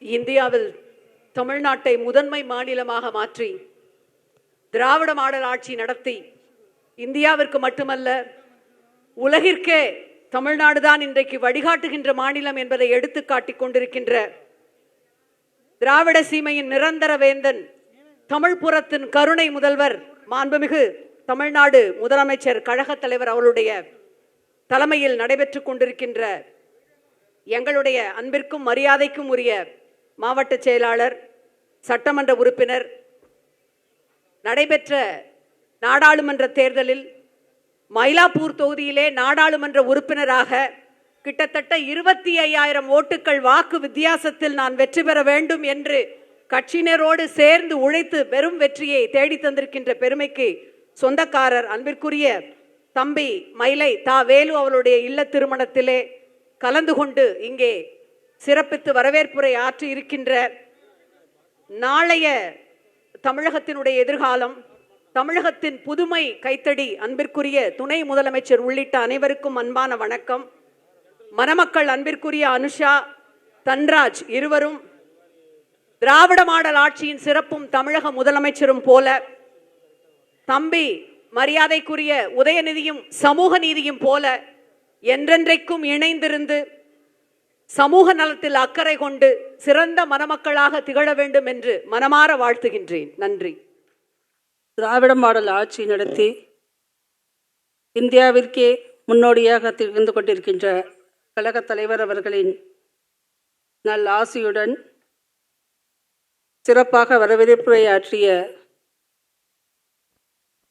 இந்தியாவில் தமிழ்நாட்டை முதன்மை மாநிலமாக மாற்றி திராவிட மாடல் ஆட்சி நடத்தி இந்தியாவிற்கு மட்டுமல்ல உலகிற்கே தமிழ்நாடுதான் இன்றைக்கு வழிகாட்டுகின்ற மாநிலம் என்பதை எடுத்து காட்டிக் கொண்டிருக்கின்ற திராவிட சீமையின் நிரந்தர வேந்தன், தமிழ்புறத்தின் கருணை முதல்வர், மாண்புமிகு தமிழ்நாடு முதலமைச்சர் கழகத் தலைவர் அவர்களுடைய தலைமையில் நடைபெற்றுக் கொண்டிருக்கின்ற எங்களுடைய அன்பிற்கும் மரியாதைக்கும் உரிய மாவட்ட செயலாளர், சட்டமன்ற உறுப்பினர், நடைபெற்ற நாடாளுமன்ற தேர்தலில் மயிலாப்பூர் தொகுதியிலே நாடாளுமன்ற உறுப்பினராக கிட்டத்தட்ட 25,000 ஓட்டுக்கள் வாக்கு வித்தியாசத்தில் நான் வெற்றி பெற வேண்டும் என்று கட்சியினரோடு சேர்ந்து உழைத்து பெரும் வெற்றியை தேடி தந்திருக்கின்ற பெருமைக்கு சொந்தக்காரர் அன்பிற்குரிய தம்பி மயிலை தா வேலு அவருடைய இல்ல திருமணத்திலே கலந்து கொண்டு இங்கே சிறப்பித்து வரவேற்புரை ஆற்றி இருக்கின்ற நாளைய தமிழகத்தினுடைய எதிர்காலம், தமிழகத்தின் புதுமை கைத்தடி அன்பிற்குரிய துணை முதலமைச்சர் உள்ளிட்ட அனைவருக்கும் அன்பான வணக்கம். மணமக்கள் அன்பிற்குரிய அனுஷா, தன்ராஜ் இருவரும் திராவிட மாடல் ஆட்சியின் சிறப்பும் தமிழக முதலமைச்சரும் போல, தம்பி மரியாதைக்குரிய உதயநிதியும் சமூக நீதியும் போல என்றென்றைக்கும் இணைந்திருந்து சமூக நலத்தில் அக்கறை கொண்டு சிறந்த மணமக்களாக திகழ வேண்டும் என்று மனமாற வாழ்த்துகின்றேன். நன்றி. திராவிட மாடல் ஆட்சி நடத்தி இந்தியாவிற்கே முன்னோடியாக திகழ்ந்து கொண்டிருக்கின்ற கழகத் தலைவர் அவர்களின் நல் ஆசியுடன் சிறப்பாக வரவேற்புரையாற்றிய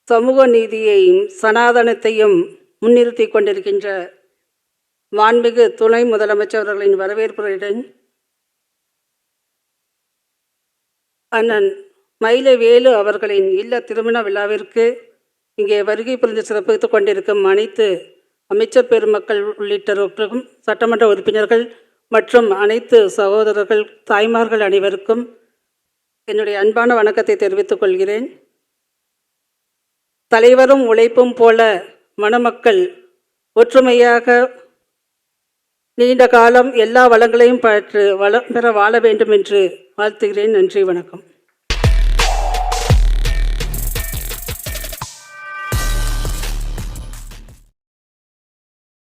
சமூக நீதியையும் சனாதனத்தையும் முன்னிறுத்தி கொண்டிருக்கின்ற மாண்புமிகு துணை முதலமைச்சர் அவர்களின் வரவேற்புரையுடன் அண்ணன் மயிலை வேலு அவர்களின் இல்ல திருமண விழாவிற்கு இங்கே வருகை புரிந்து சிறப்பித்துக் கொண்டிருக்கும் அனைத்து அமைச்சர் பெருமக்கள் உள்ளிட்டவர்களுக்கும், சட்டமன்ற உறுப்பினர்கள் மற்றும் அனைத்து சகோதரர்கள், தாய்மார்கள் அனைவருக்கும் என்னுடைய அன்பான வணக்கத்தை தெரிவித்துக் கொள்கிறேன். தலைவரும் உழைப்பும் போல மணமக்கள் ஒற்றுமையாக நீண்ட காலம் எல்லா வளங்களையும் பெற வாழ வேண்டும் என்று வாழ்த்துகிறேன். நன்றி, வணக்கம்.